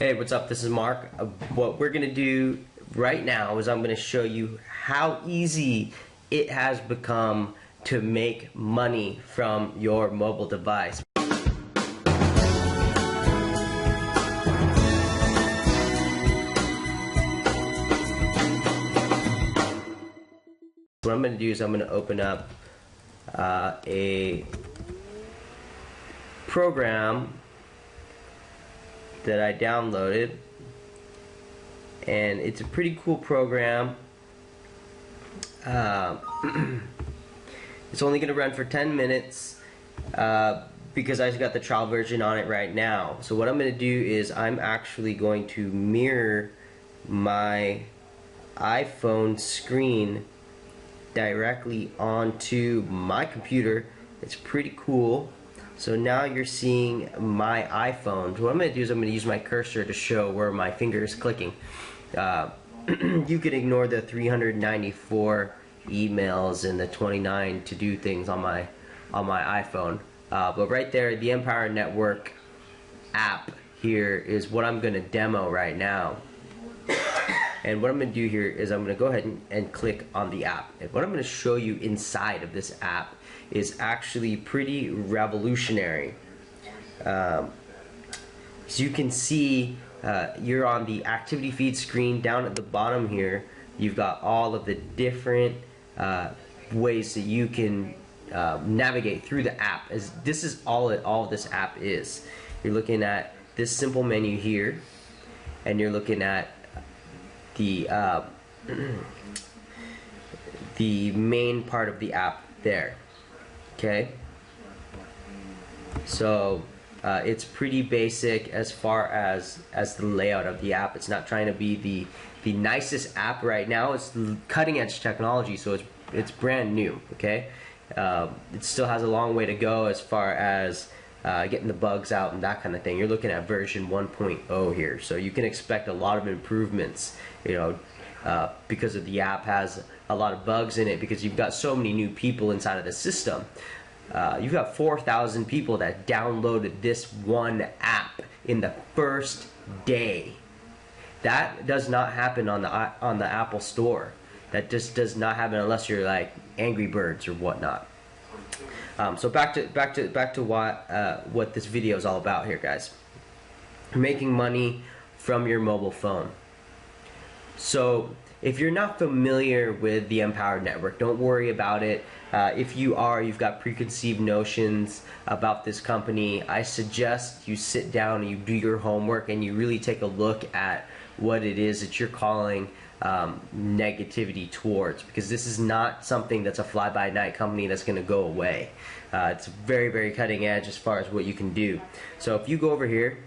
Hey, what's up? This is Mark. What we're going to do right now is I'm going to show you how easy it has become to make money from your mobile device. What I'm going to do is I'm going to open up a program that I downloaded, and it's a pretty cool program. It's only going to run for 10 minutes because I got the trial version on it right now. So what I'm going to do is I'm actually going to mirror my iPhone screen directly onto my computer. It's pretty cool. So now you're seeing my iPhone. So what I'm going to do is I'm going to use my cursor to show where my finger is clicking. You can ignore the 394 emails and the 29 to-do things on my iPhone. But right there, the Empower Network app here is what I'm going to demo right now. And what I'm going to do here is I'm going to go ahead and click on the app. And what I'm going to show you inside of this app is actually pretty revolutionary. As you can see, you're on the activity feed screen. Down at the bottom here, you've got all of the different ways that you can navigate through the app. As this is all this app is. You're looking at this simple menu here, and you're looking at the the main part of the app there. Okay, so it's pretty basic as far as the layout of the app. It's not trying to be the nicest app right now. It's cutting edge technology, so it's brand new. Okay, it still has a long way to go as far as getting the bugs out and that kind of thing. You're looking at version 1.0 here, so you can expect a lot of improvements, you know, because of the app has a lot of bugs in it, because you've got so many new people inside of the system. You've got 4,000 people that downloaded this one app in the first day. That does not happen on the Apple Store. That just does not happen unless you're like Angry Birds or whatnot. So back to what this video is all about here, guys. Making money from your mobile phone. So if you're not familiar with the Empower Network, don't worry about it. If you are, you've got preconceived notions about this company, I suggest you sit down and you do your homework and you really take a look at what it is that you're calling negativity towards, because this is not something that's a fly-by-night company that's going to go away. It's very, very cutting edge as far as what you can do. So if you go over here,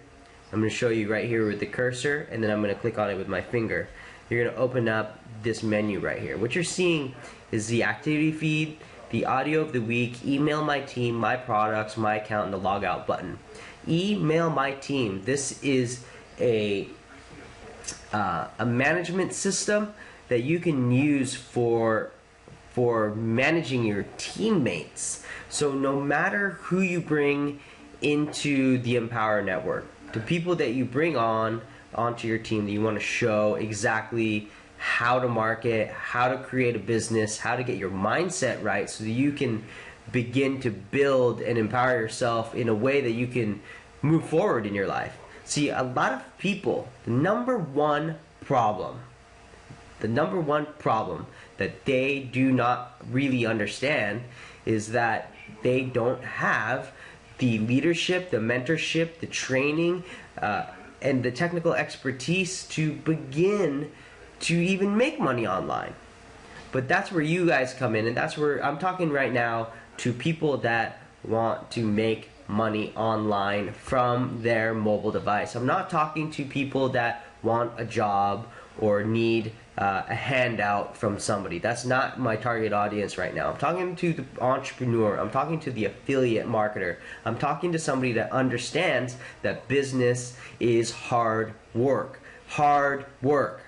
I'm going to show you right here with the cursor, and then I'm going to click on it with my finger. You're going to open up this menu right here. What you're seeing is the activity feed, the audio of the week, email my team, my products, my account, and the logout button. Email my team. This is a management system that you can use for managing your teammates. So no matter who you bring into the Empower Network, the people that you bring onto your team that you want to show exactly how to market, how to create a business, how to get your mindset right so that you can begin to build and empower yourself in a way that you can move forward in your life. See, a lot of people, the number one problem that they do not really understand is that they don't have the leadership, the mentorship, the training, and the technical expertise to begin to even make money online. But that's where you guys come in, and that's where I'm talking right now to people that want to make money online from their mobile device. I'm not talking to people that want a job or need a handout from somebody. That's not my target audience right now. I'm talking to the entrepreneur. I'm talking to the affiliate marketer. I'm talking to somebody that understands that business is hard work. Hard work.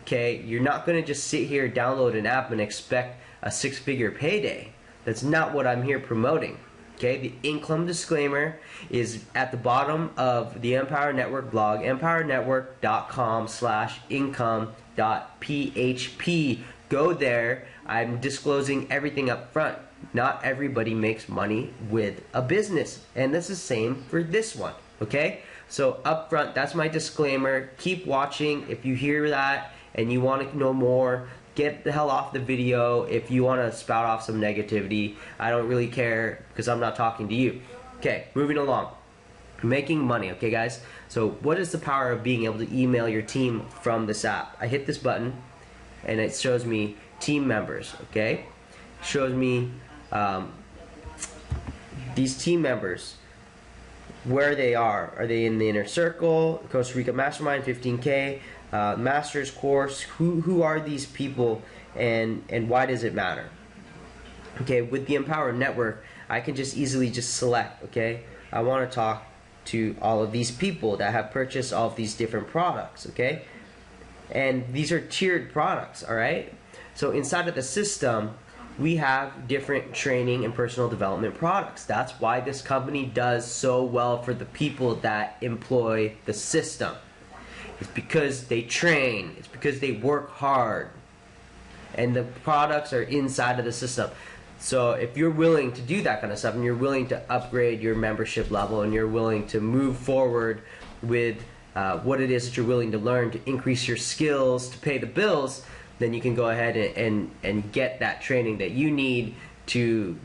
Okay? You're not going to just sit here, download an app, and expect a six-figure payday. That's not what I'm here promoting. Okay, the income disclaimer is at the bottom of the Empower Network blog, empowernetwork.com/income.php. Go there. I'm disclosing everything up front. Not everybody makes money with a business, and this is the same for this one. Okay, so up front, that's my disclaimer. Keep watching. If you hear that and you want to know more, get the hell off the video. If you want to spout off some negativity, I don't really care because I'm not talking to you. Okay, moving along. Making money, okay guys? So what is the power of being able to email your team from this app? I hit this button and it shows me team members, okay? Shows me these team members, where they are. Are they in the inner circle, Costa Rica Mastermind, 15K? Master's course, who are these people, and why does it matter? Okay, with the Empower Network, I can just easily just select, okay, I want to talk to all of these people that have purchased all of these different products, okay, and these are tiered products, all right? So inside of the system, we have different training and personal development products. That's why this company does so well for the people that employ the system. It's because they train, it's because they work hard, and the products are inside of the system. So if you're willing to do that kind of stuff, and you're willing to upgrade your membership level, and you're willing to move forward with what it is that you're willing to learn to increase your skills, to pay the bills, then you can go ahead and get that training that you need to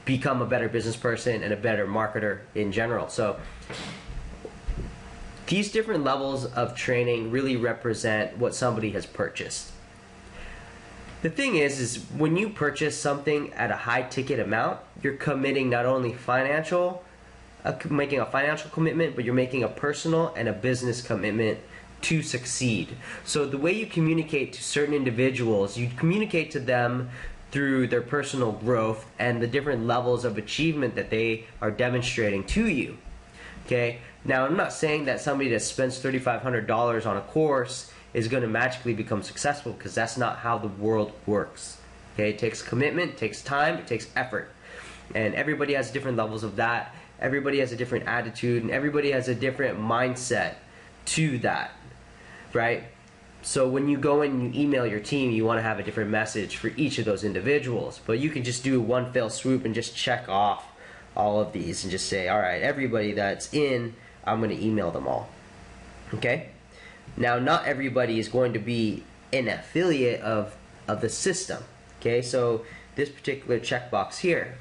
become a better business person and a better marketer in general. So these different levels of training really represent what somebody has purchased. The thing is when you purchase something at a high ticket amount, you're committing not only making a financial commitment, but you're making a personal and a business commitment to succeed. So the way you communicate to certain individuals, you communicate to them through their personal growth and the different levels of achievement that they are demonstrating to you. Okay, now I'm not saying that somebody that spends $3,500 on a course is going to magically become successful, because that's not how the world works. Okay, it takes commitment, it takes time, it takes effort, and everybody has different levels of that. Everybody has a different attitude, and everybody has a different mindset to that, right? So when you go in and you email your team, you want to have a different message for each of those individuals, but you can just do one fell swoop and just check off all of these and just say, all right, everybody that's in, I'm going to email them all. Okay? Now, not everybody is going to be an affiliate of the system. Okay? So this particular checkbox here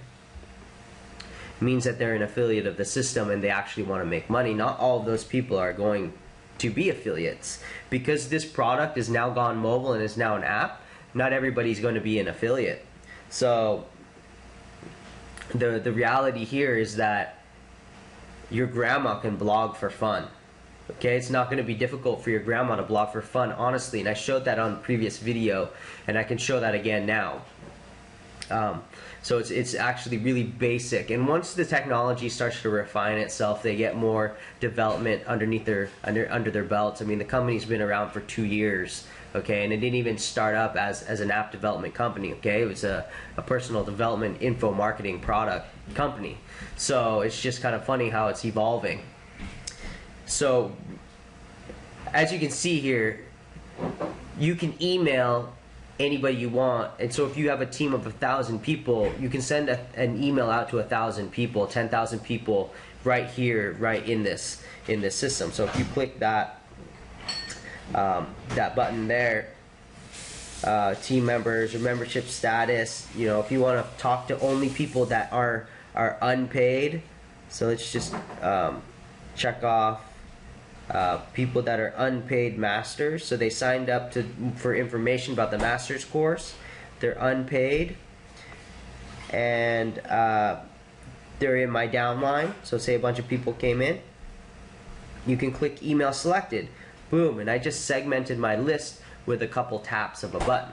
means that they're an affiliate of the system and they actually want to make money. Not all of those people are going to be affiliates. Because this product is now gone mobile and is now an app, not everybody's going to be an affiliate. So the reality here is that your grandma can blog for fun. Okay, it's not going to be difficult for your grandma to blog for fun, honestly, and I showed that on the previous video, and I can show that again now. So it's actually really basic, and once the technology starts to refine itself, they get more development underneath under their belts. I mean, the company's been around for 2 years, okay, and it didn't even start up as an app development company. Okay, it was a personal development info marketing product company. So it's just kind of funny how it's evolving. So as you can see here, you can email anybody you want, and so if you have a team of 1,000 people, you can send an email out to 1,000 people, 10,000 people right here, right in this system. So if you click that button there, team members or membership status, you know, if you want to talk to only people that are unpaid, so let's just check off people that are unpaid masters. So they signed up for information about the master's course. They're unpaid, and they're in my downline. So say a bunch of people came in, you can click email selected, boom, and I just segmented my list with a couple taps of a button.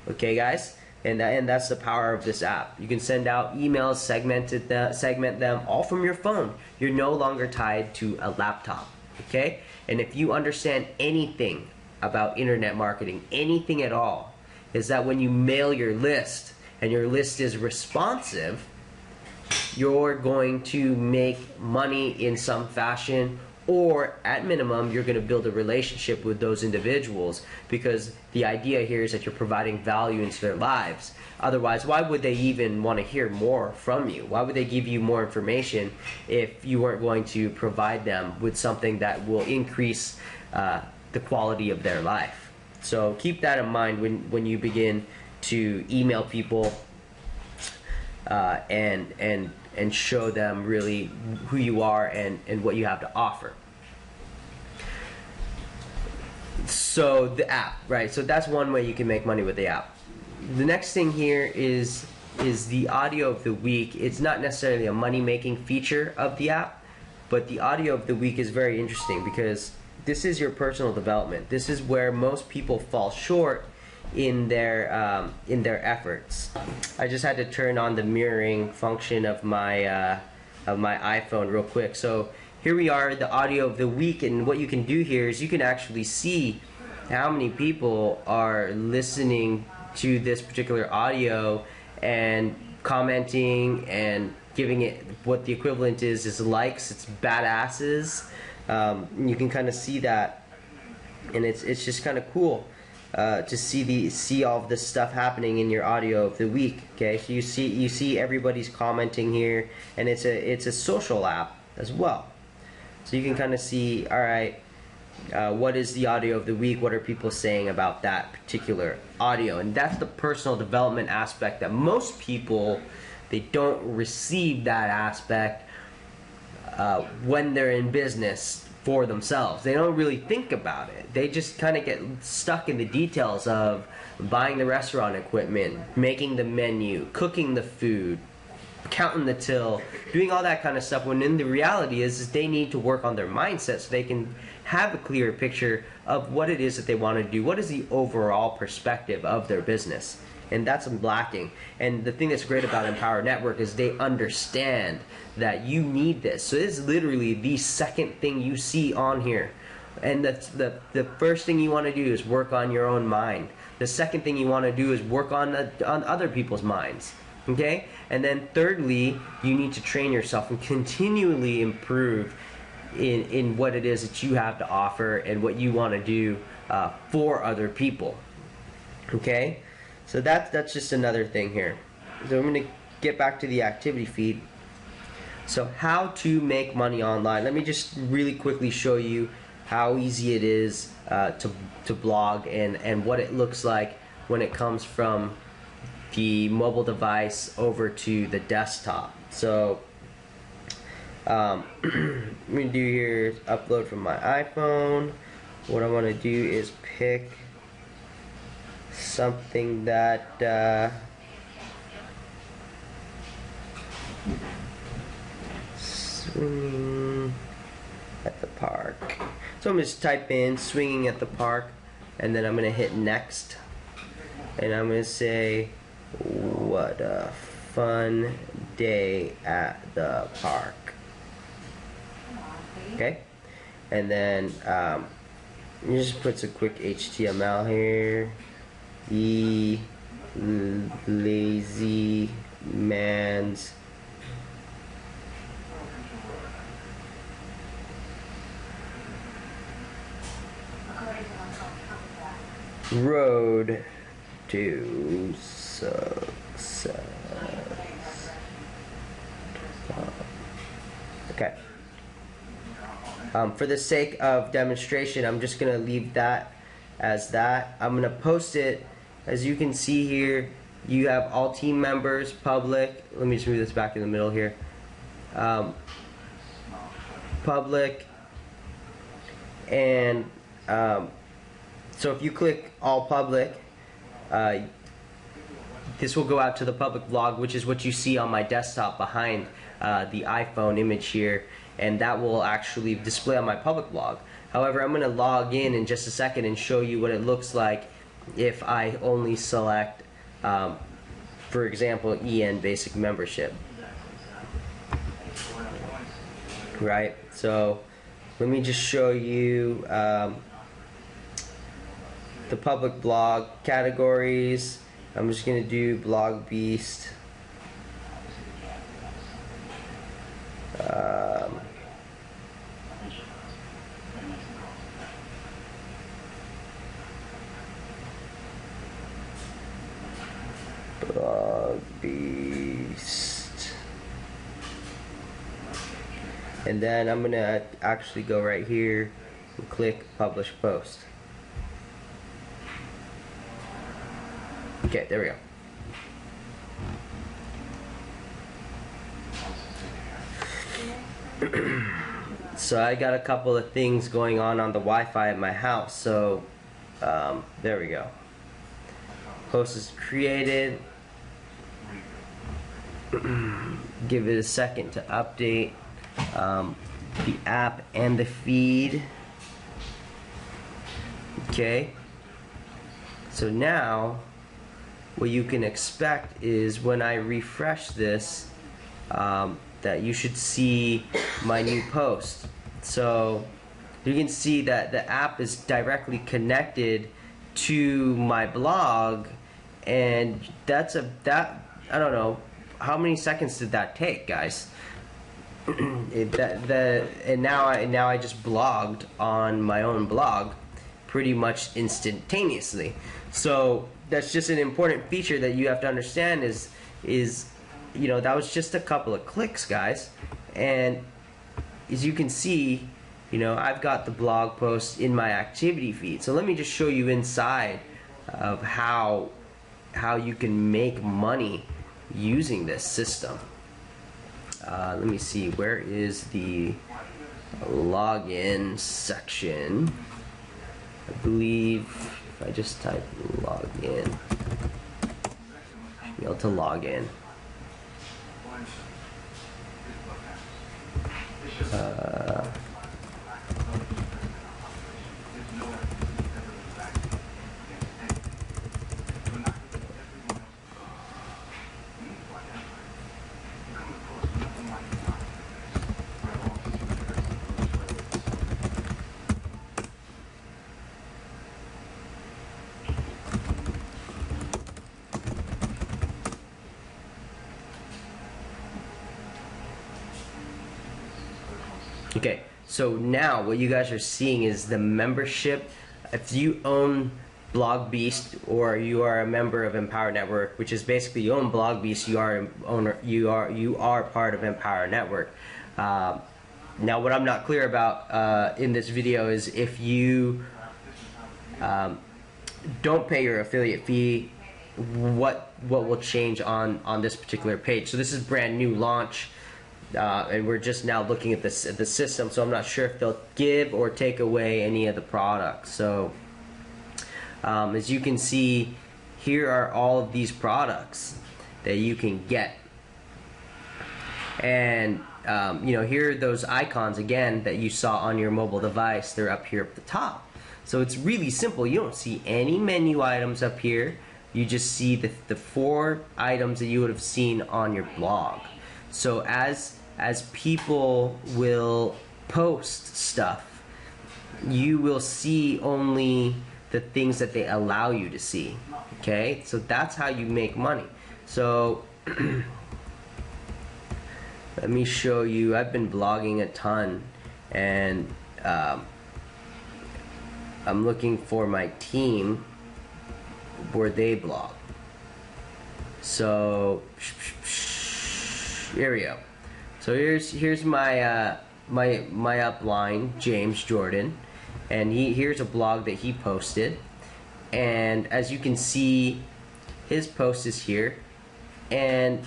Okay guys, and that's the power of this app. You can send out emails, segment them all from your phone. You're no longer tied to a laptop. Okay, and if you understand anything about internet marketing, anything at all, is that when you mail your list and your list is responsive, you're going to make money in some fashion, or at minimum you're going to build a relationship with those individuals, because the idea here is that you're providing value into their lives. Otherwise, why would they even want to hear more from you? Why would they give you more information if you weren't going to provide them with something that will increase the quality of their life? So keep that in mind when you begin to email people and show them really who you are and what you have to offer. So the app, right? So that's one way you can make money with the app. The next thing here is the audio of the week. It's not necessarily a money-making feature of the app, but the audio of the week is very interesting because this is your personal development. This is where most people fall short in their efforts. I just had to turn on the mirroring function of my iPhone real quick. So here we are, the audio of the week, and what you can do here is you can actually see how many people are listening to this particular audio and commenting and giving it what the equivalent is likes. It's badasses. You can kind of see that, and it's just kind of cool to see all of this stuff happening in your audio of the week. Okay, so you see everybody's commenting here, and it's a social app as well. So you can kind of see, all right, what is the audio of the week? What are people saying about that particular audio? And that's the personal development aspect that most people, they don't receive that aspect when they're in business for themselves. They don't really think about it. They just kind of get stuck in the details of buying the restaurant equipment, making the menu, cooking the food, counting the till, doing all that kind of stuff, when in the reality is they need to work on their mindset so they can have a clearer picture of what it is that they want to do. What is the overall perspective of their business? And that's lacking. And the thing that's great about Empower Network is they understand that you need this. So it's literally the second thing you see on here. And the first thing you want to do is work on your own mind. The second thing you want to do is work on other people's minds. Okay? And then thirdly, you need to train yourself and continually improve in what it is that you have to offer and what you want to do for other people. Okay? So that's just another thing here. So I'm going to get back to the activity feed. So how to make money online. Let me just really quickly show you how easy it is to blog and what it looks like when it comes from the mobile device over to the desktop. So I'm going to do here is upload from my iPhone. What I want to do is pick something that swinging at the park. So I'm going to just type in swinging at the park, and then I'm going to hit next, and I'm going to say what a fun day at the park. Okay, and then you just put some quick HTML here. The lazy man's road to success. Okay. For the sake of demonstration, I'm just going to leave that as that. I'm going to post it. As you can see here, you have all team members, public. Let me just move this back in the middle here. Public. And so if you click all public, this will go out to the public blog, which is what you see on my desktop behind the iPhone image here, and that will actually display on my public blog. However, I'm going to log in just a second and show you what it looks like if I only select, for example, EN Basic Membership. Right? So let me just show you the public blog categories. I'm just going to do Blog Beast. and then I'm gonna actually go right here and click publish post. Okay, there we go. So I got a couple of things going on the Wi-Fi at my house. So there we go. Post is created. Give it a second to update the app and the feed. Okay. So now what you can expect is when I refresh this, that you should see my new post. So you can see that the app is directly connected to my blog, and that I don't know how many seconds did that take, guys. And now I just blogged on my own blog pretty much instantaneously. So that's just an important feature that you have to understand is you know, that was just a couple of clicks, guys. And as you can see, you know, I've got the blog post in my activity feed. So let me just show you inside of how you can make money using this system. Let me see, where is the login section? I believe if I just type login, I should be able to log in. Okay, so now what you guys are seeing is the membership. If you own BlogBeast or you are a member of Empower Network, which is basically you own BlogBeast, you are part of Empower Network. Now, what I'm not clear about in this video is if you don't pay your affiliate fee, what will change on this particular page. So this is brand new launch. And we're just now looking at the system, so I'm not sure if they'll give or take away any of the products. So as you can see, here are all of these products that you can get, and you know, here are those icons again that you saw on your mobile device. They're up here at the top. So it's really simple. You don't see any menu items up here. You just see the 4 items that you would have seen on your blog. So as people will post stuff, you will see only the things that they allow you to see. Okay, so that's how you make money. So let me show you. I've been blogging a ton, and I'm looking for my team where they blog. So here we go. So here's my my upline, James Jordan, and here's a blog that he posted, and as you can see, his post is here, and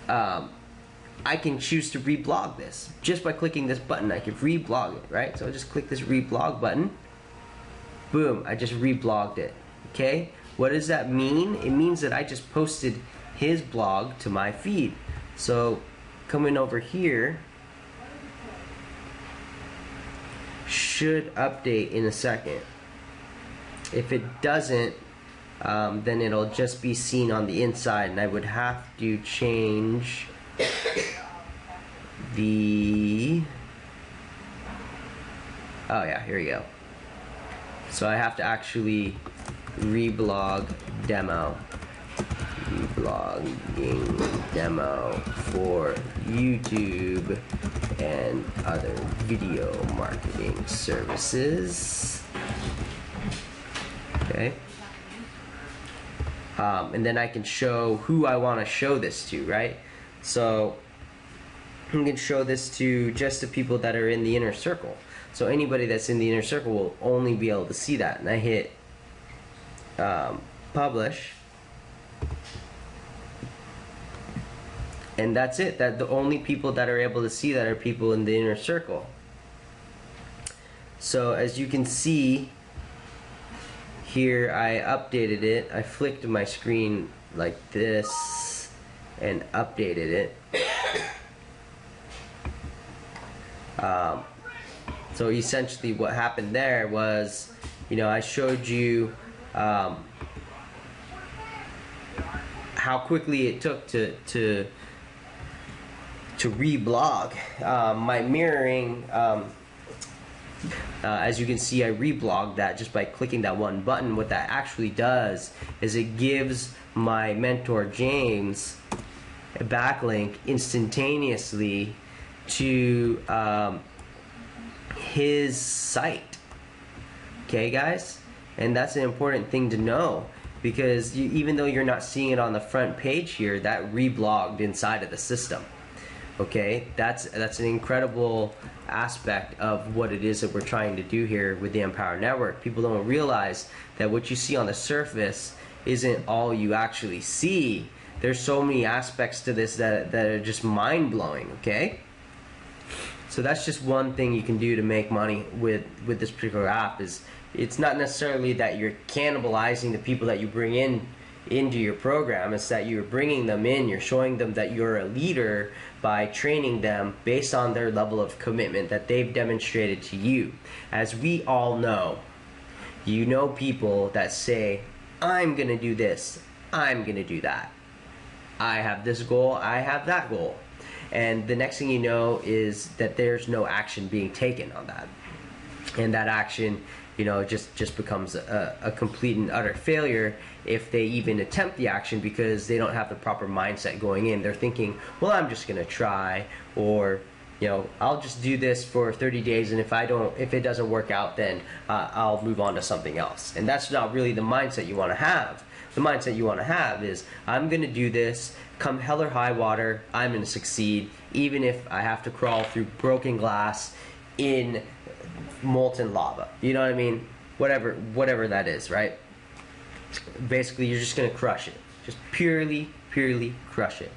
I can choose to reblog this just by clicking this button. I can reblog it, right? So I just click this reblog button. Boom! I just reblogged it. Okay. What does that mean? It means that I just posted his blog to my feed. So coming over here, should update in a second. If it doesn't, then it'll just be seen on the inside, and I would have to change the, oh yeah, here we go. So I have to actually reblog demo. Blogging demo for YouTube and other video marketing services. Okay. And then I can show who I want to show this to, right? So I'm going to show this to just the people that are in the inner circle. So anybody that's in the inner circle will only be able to see that. And I hit publish. And that's it. That the only people that are able to see that are people in the inner circle. So as you can see here, I updated it. I flicked my screen like this and updated it. So essentially what happened there was, you know, I showed you how quickly it took to reblog. My mirroring, as you can see, I reblogged that just by clicking that one button. What that actually does is it gives my mentor James a backlink instantaneously to his site. Okay, guys? And that's an important thing to know, because even though you're not seeing it on the front page here, that reblogged inside of the system. Okay, that's an incredible aspect of what it is that we're trying to do here with the Empower Network. People don't realize that what you see on the surface isn't all you actually see. There's so many aspects to this that are just mind-blowing. Okay, so that's just one thing you can do to make money with this particular app. Is it's not necessarily that you're cannibalizing the people that you bring into your program. It's that you're bringing them in, you're showing them that you're a leader by training them based on their level of commitment that they've demonstrated to you. As we all know, you know people that say, I'm gonna do this, I'm gonna do that, I have this goal, I have that goal, and the next thing you know is that there's no action being taken on that, and that action, you know, just becomes a complete and utter failure if they even attempt the action, because they don't have the proper mindset going in. They're thinking, well, I'm just gonna try, or, you know, I'll just do this for 30 days, and if it doesn't work out, then I'll move on to something else. And that's not really the mindset you want to have. The mindset you want to have is, I'm gonna do this, come hell or high water, I'm gonna succeed, even if I have to crawl through broken glass in molten lava. You know what I mean? Whatever that is, right? Basically, you're just gonna crush it. Just purely crush it.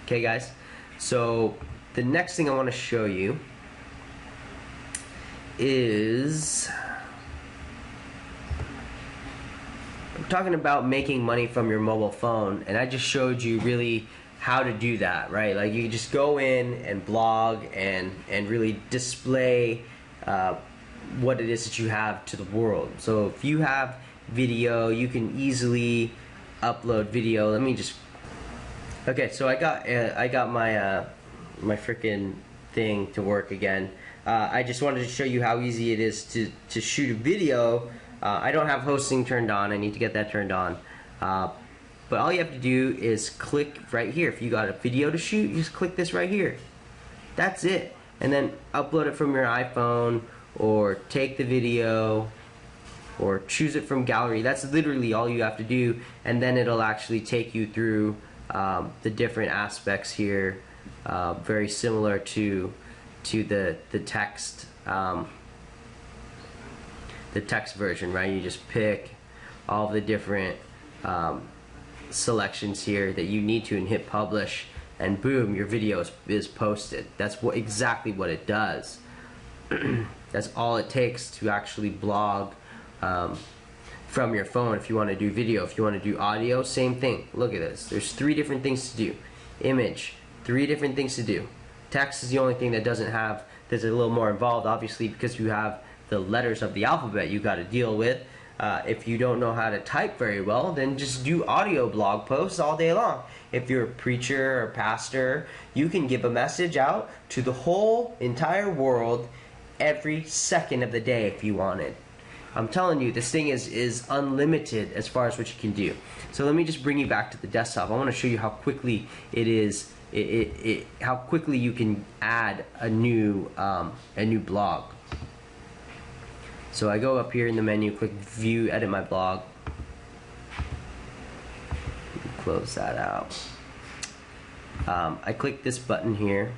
Okay, guys? So the next thing I want to show you is, I'm talking about making money from your mobile phone, and I just showed you really how to do that, right? Like, you just go in and blog and really display what it is that you have to the world. So if you have video, you can easily upload video. Let me just, okay, so I got my my freaking thing to work again. I just wanted to show you how easy it is to shoot a video. I don't have hosting turned on. I need to get that turned on. But all you have to do is click right here. If you got a video to shoot, you just click this right here. That's it. And then upload it from your iPhone, or take the video, or choose it from gallery. That's literally all you have to do, and then it'll actually take you through the different aspects here, very similar to the text version, right? You just pick all the different selections here that you need to and hit publish, and boom, your video is posted. That's exactly what it does. That's all it takes to actually blog from your phone. If you want to do video, if you want to do audio, same thing. Look at this. There's 3 different things to do. Image, 3 different things to do. Text is the only thing that doesn't have, that's a little more involved, obviously, because you have the letters of the alphabet you got to deal with. If you don't know how to type very well, then just do audio blog posts all day long. If you're a preacher or pastor, you can give a message out to the whole entire world every second of the day if you wanted. I'm telling you, this thing is unlimited as far as what you can do. So let me just bring you back to the desktop. I want to show you how quickly it is, how quickly you can add a new blog. So I go up here in the menu, click View, Edit My Blog. Close that out. I click this button here,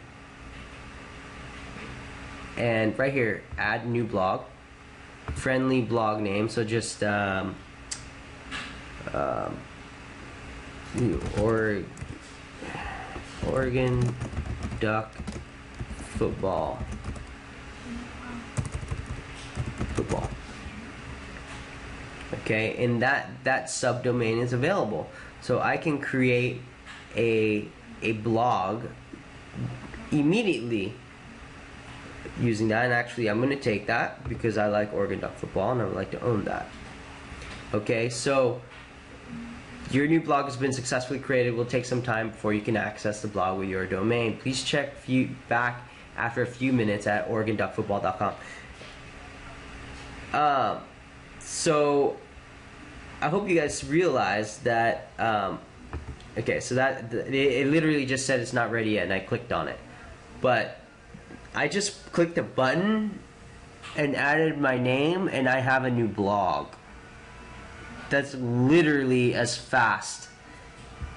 and right here, add new blog, friendly blog name. So just Oregon Duck football. Okay, and that subdomain is available, so I can create a blog immediately using that. And actually, I'm going to take that because I like Oregon Duck football and I would like to own that. Okay, so your new blog has been successfully created. It will take some time before you can access the blog with your domain. Please check back after a few minutes at OregonDuckFootball.com. So I hope you guys realize that. Okay, so that it literally just said it's not ready yet, and I clicked on it, but I just clicked a button and added my name, and I have a new blog. That's literally as fast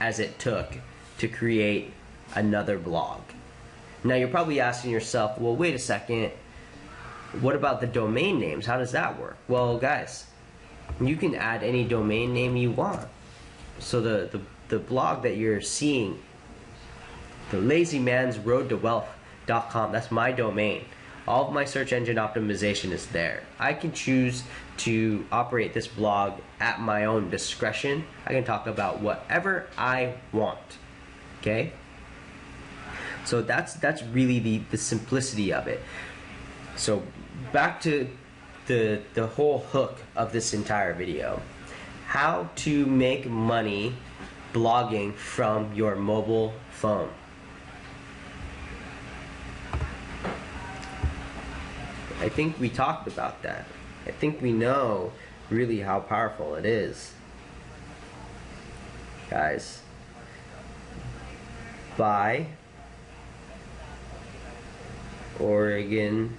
as it took to create another blog. Now you're probably asking yourself, well, wait a second, what about the domain names? How does that work? Well, guys, you can add any domain name you want. So the blog that you're seeing, the lazymansroadtowealth.com, that's my domain. All of my search engine optimization is there. I can choose to operate this blog at my own discretion. I can talk about whatever I want. Okay? So that's really the simplicity of it. So back to the whole hook of this entire video. How to make money blogging from your mobile phone. I think we talked about that. I think we know really how powerful it is. Guys, buy Oregon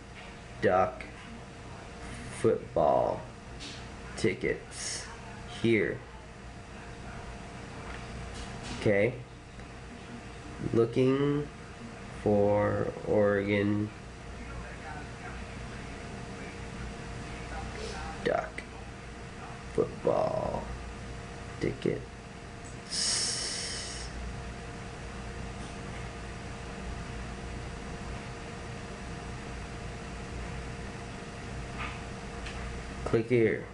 Duck football tickets here. Okay, looking for Oregon Duck football tickets. Click here.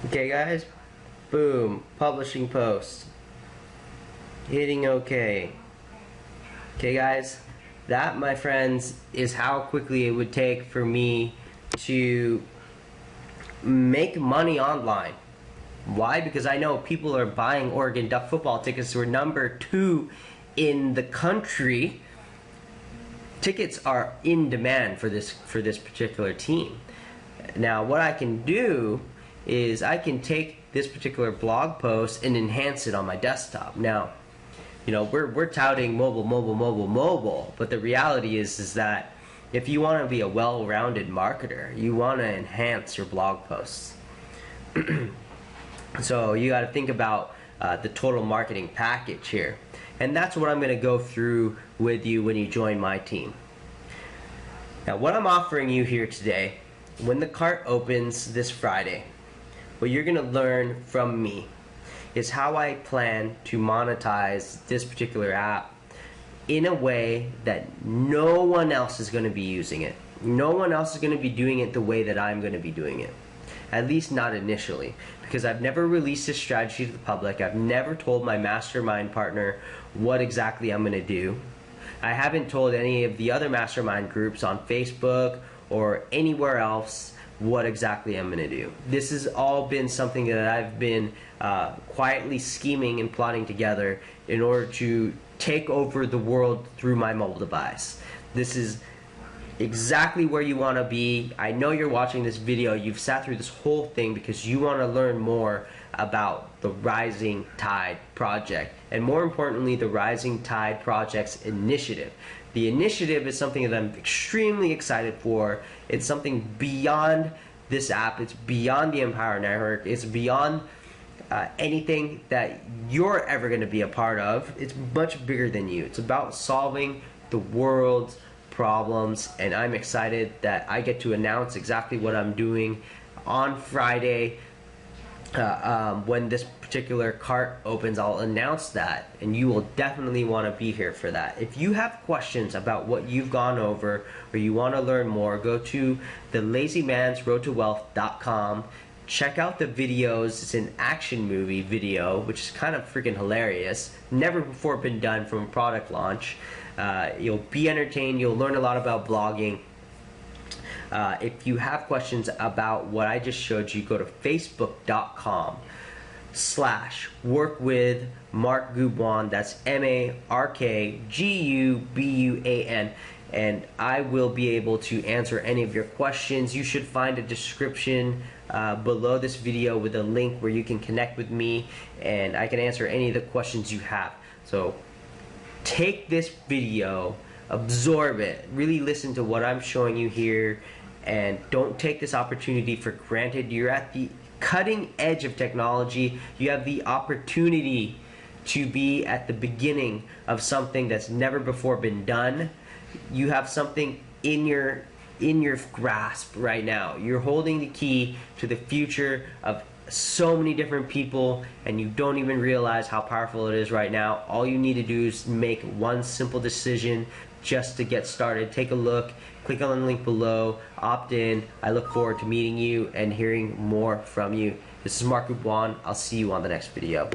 Okay guys, boom, publishing post, hitting OK. Okay guys, that, my friends, is how quickly it would take for me to make money online. Why? Because I know people are buying Oregon Duck football tickets. We're #2 in the country. Tickets are in demand for this particular team. Now what I can do is I can take this particular blog post and enhance it on my desktop. Now, you know, we're touting mobile, but the reality is that if you want to be a well-rounded marketer, you want to enhance your blog posts. So you got to think about the total marketing package here, and that's what I'm going to go through with you when you join my team. Now, what I'm offering you here today, when the cart opens this Friday, what you're going to learn from me is how I plan to monetize this particular app in a way that no one else is going to be using it. No one else is going to be doing it the way that I'm going to be doing it. At least not initially, because I've never released this strategy to the public. I've never told my mastermind partner what exactly I'm going to do. I haven't told any of the other mastermind groups on Facebook or anywhere else what exactly I'm going to do. This has all been something that I've been quietly scheming and plotting together in order to take over the world through my mobile device. This is exactly where you want to be. I know you're watching this video. You've sat through this whole thing because you want to learn more about the Rising Tide Project, and more importantly, the Rising Tide Project's initiative. The initiative is something that I'm extremely excited for. It's something beyond this app. It's beyond the Empower Network. It's beyond anything that you're ever going to be a part of. It's much bigger than you. It's about solving the world's problems, and I'm excited that I get to announce exactly what I'm doing on Friday. When this particular cart opens, I'll announce that, and you will definitely want to be here for that. If you have questions about what you've gone over or you want to learn more, go to the lazymansroadtowealth.com. Check out the videos. It's an action movie video, which is kind of freaking hilarious. Never before been done from a product launch. You'll be entertained. You'll learn a lot about blogging. If you have questions about what I just showed you, go to facebook.com/workwithmarkgubuan. That's MARKGUBUAN. And I will be able to answer any of your questions. You should find a description below this video with a link where you can connect with me, and I can answer any of the questions you have. So take this video, absorb it, really listen to what I'm showing you here, and don't take this opportunity for granted. You're at the cutting edge of technology. You have the opportunity to be at the beginning of something that's never before been done. You have something in your grasp right now. You're holding the key to the future of so many different people, and you don't even realize how powerful it is right now. All you need to do is make one simple decision just to get started. Take a look, click on the link below, opt in. I look forward to meeting you and hearing more from you. This is Mark Gubuan. I'll see you on the next video.